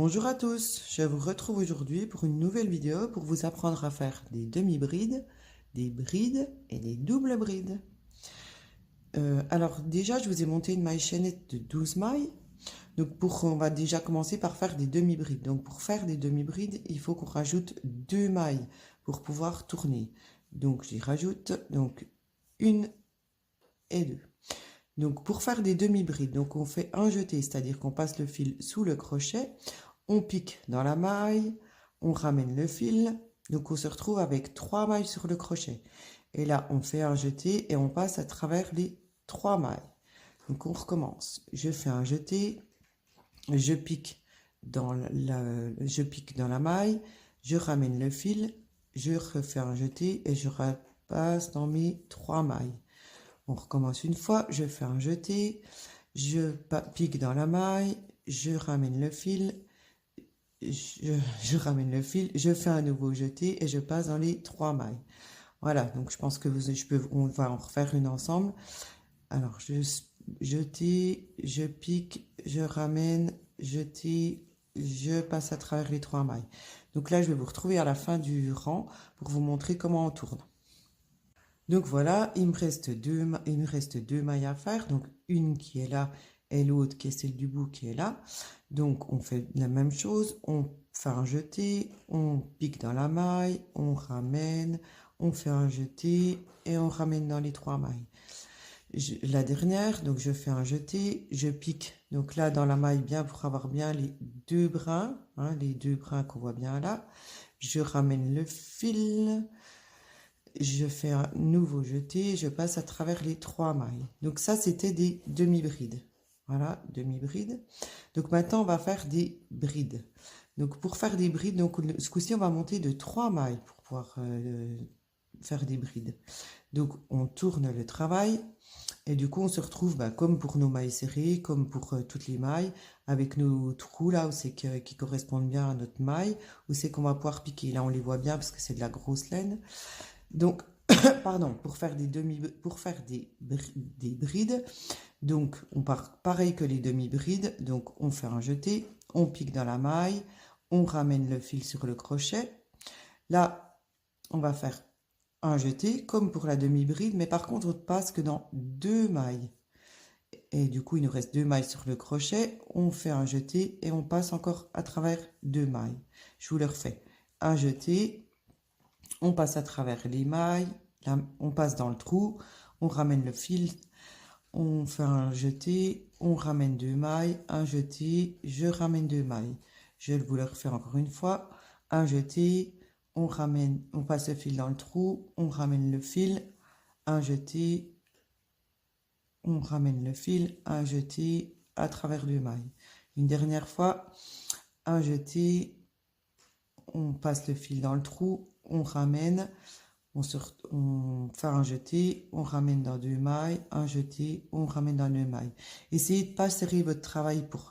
Bonjour à tous, je vous retrouve aujourd'hui pour une nouvelle vidéo pour vous apprendre à faire des demi-brides, des brides et des doubles brides. Alors déjà, je vous ai monté une maille chaînette de 12 mailles. Donc on va déjà commencer par faire des demi-brides. Donc pour faire des demi-brides, il faut qu'on rajoute 2 mailles pour pouvoir tourner. Donc j'y rajoute donc une et deux. Donc pour faire des demi-brides, donc on fait un jeté, c'est-à-dire qu'on passe le fil sous le crochet, on pique dans la maille, on ramène le fil, donc on se retrouve avec 3 mailles sur le crochet. Et là, on fait un jeté et on passe à travers les 3 mailles. Donc on recommence. Je fais un jeté, je pique dans la maille, je ramène le fil, je refais un jeté et je repasse dans mes 3 mailles. On recommence une fois, je fais un jeté, je pique dans la maille, je ramène le fil, je fais un nouveau jeté et je passe dans les 3 mailles. Voilà, donc je pense que on va en refaire une ensemble. Alors, jeté, je pique, je ramène, jeté, je passe à travers les 3 mailles. Donc là, je vais vous retrouver à la fin du rang pour vous montrer comment on tourne. Donc voilà, il me reste deux mailles à faire, donc une qui est là et l'autre qui est celle du bout qui est là. Donc on fait la même chose, on fait un jeté, on pique dans la maille, on ramène, on fait un jeté et on ramène dans les 3 mailles. La dernière, donc je fais un jeté, je pique, donc là dans la maille bien pour avoir bien les deux brins, les deux brins qu'on voit bien là. Je ramène le fil. Je fais un nouveau jeté, je passe à travers les 3 mailles. Donc ça, c'était des demi-brides. Voilà, demi-brides. Donc maintenant, on va faire des brides. Donc pour faire des brides, donc ce coup-ci, on va monter de 3 mailles pour pouvoir faire des brides. Donc on tourne le travail et du coup, on se retrouve comme pour nos mailles serrées, comme pour toutes les mailles, avec nos trous là, qui correspondent bien à notre maille, où c'est qu'on va pouvoir piquer. Là, on les voit bien parce que c'est de la grosse laine. Donc, pardon, pour faire des brides, donc on part pareil que les demi-brides, donc on fait un jeté, on pique dans la maille, on ramène le fil sur le crochet. Là, on va faire un jeté comme pour la demi-bride, mais par contre, on ne passe que dans 2 mailles. Et du coup, il nous reste 2 mailles sur le crochet, on fait un jeté et on passe encore à travers 2 mailles. Je vous le refais. Un jeté, on passe à travers les mailles, là, on passe dans le trou, on ramène le fil, on fait un jeté, on ramène 2 mailles, un jeté, je ramène 2 mailles. Je vais vous le refaire encore une fois. Un jeté, on passe le fil dans le trou, on ramène le fil, un jeté, on ramène le fil, un jeté à travers 2 mailles. Une dernière fois, un jeté, on passe le fil dans le trou, on ramène, on fait un jeté, on ramène dans 2 mailles, un jeté, on ramène dans 2 mailles. Essayez de ne pas serrer votre travail pour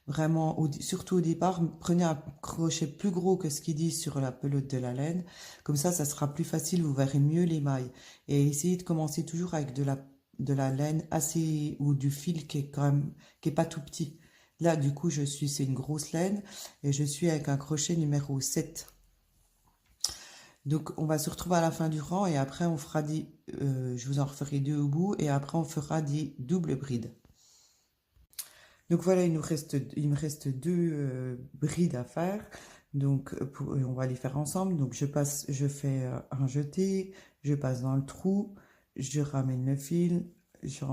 vraiment, surtout au départ, prenez un crochet plus gros que ce qu'il dit sur la pelote de la laine. Comme ça sera plus facile, vous verrez mieux les mailles. Et essayez de commencer toujours avec de la laine assez, ou du fil qui est pas tout petit. Là, du coup, c'est une grosse laine et je suis avec un crochet numéro 7. Donc, on va se retrouver à la fin du rang et après, on fera je vous en referai 2 au bout et après, on fera des doubles brides. Donc, voilà, il me reste 2 brides à faire. Donc, on va les faire ensemble. Donc, je fais un jeté, je passe dans le trou, je ramène le fil, je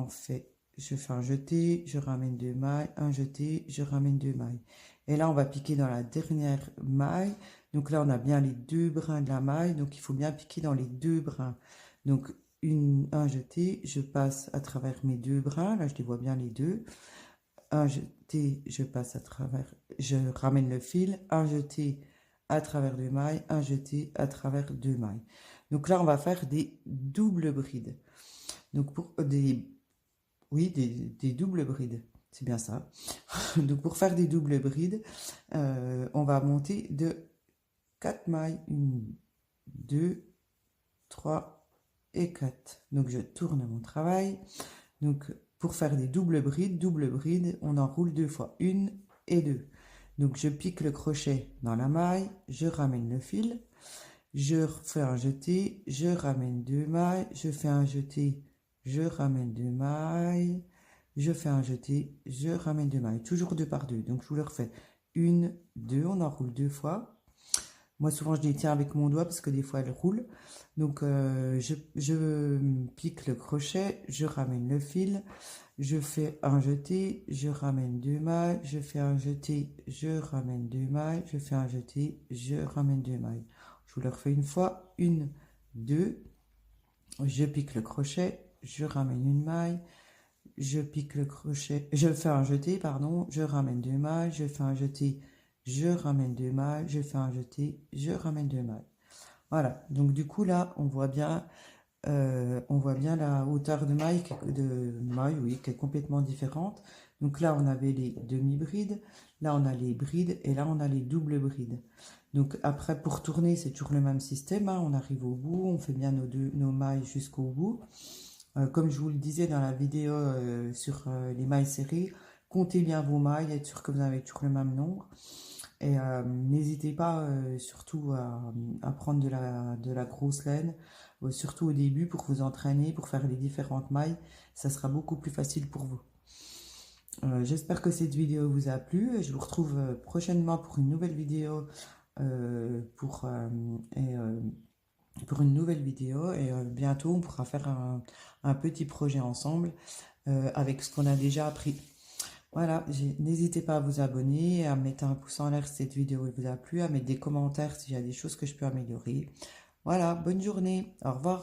fais un jeté, je ramène 2 mailles, un jeté, je ramène 2 mailles. Et là, on va piquer dans la dernière maille. Donc là, on a bien les 2 brins de la maille. Donc, il faut bien piquer dans les 2 brins. Donc, un jeté, je passe à travers mes 2 brins. Là, je les vois bien les deux. Un jeté, je ramène le fil. Un jeté à travers 2 mailles. Un jeté à travers 2 mailles. Donc là, on va faire des doubles brides. Donc, des doubles brides. C'est bien ça. Donc, pour faire des doubles brides, on va monter de 4 mailles. 1, 2, 3 et 4. Donc, je tourne mon travail. Donc, pour faire des doubles brides, on enroule 2 fois. 1 et 2. Donc je pique le crochet dans la maille, je ramène le fil, je fais un jeté, je ramène 2 mailles, je fais un jeté, je ramène 2 mailles, je fais un jeté, je ramène 2 mailles, toujours 2 par 2. Donc je vous le refais 1, 2, on enroule 2 fois. Moi souvent je les tiens avec mon doigt parce que des fois elles roulent. Donc je pique le crochet, je ramène le fil, je fais un jeté, je ramène 2 mailles, je fais un jeté, je ramène 2 mailles, je fais un jeté, je ramène 2 mailles. Je vous le refais une fois, 1, 2, je pique le crochet, je ramène une maille, je pique le crochet, je fais un jeté, pardon, je ramène 2 mailles, je fais un jeté, je ramène 2 mailles, je fais un jeté, je ramène 2 mailles. Voilà, donc du coup là, on voit bien la hauteur de maille, oui, qui est complètement différente. Donc là, on avait les demi-brides, là, on a les brides, et là, on a les doubles brides. Donc après, pour tourner, c'est toujours le même système, hein. On arrive au bout, on fait bien nos mailles jusqu'au bout. Comme je vous le disais dans la vidéo sur les mailles serrées, comptez bien vos mailles, être sûr que vous avez toujours le même nombre. Et n'hésitez pas surtout à prendre de la grosse laine, surtout au début pour vous entraîner, pour faire les différentes mailles. Ça sera beaucoup plus facile pour vous. J'espère que cette vidéo vous a plu. Je vous retrouve prochainement pour une nouvelle vidéo. Pour une nouvelle vidéo et bientôt on pourra faire un petit projet ensemble avec ce qu'on a déjà appris. Voilà, n'hésitez pas à vous abonner, à mettre un pouce en l'air si cette vidéo vous a plu, à mettre des commentaires s'il y a des choses que je peux améliorer. Voilà, bonne journée, au revoir.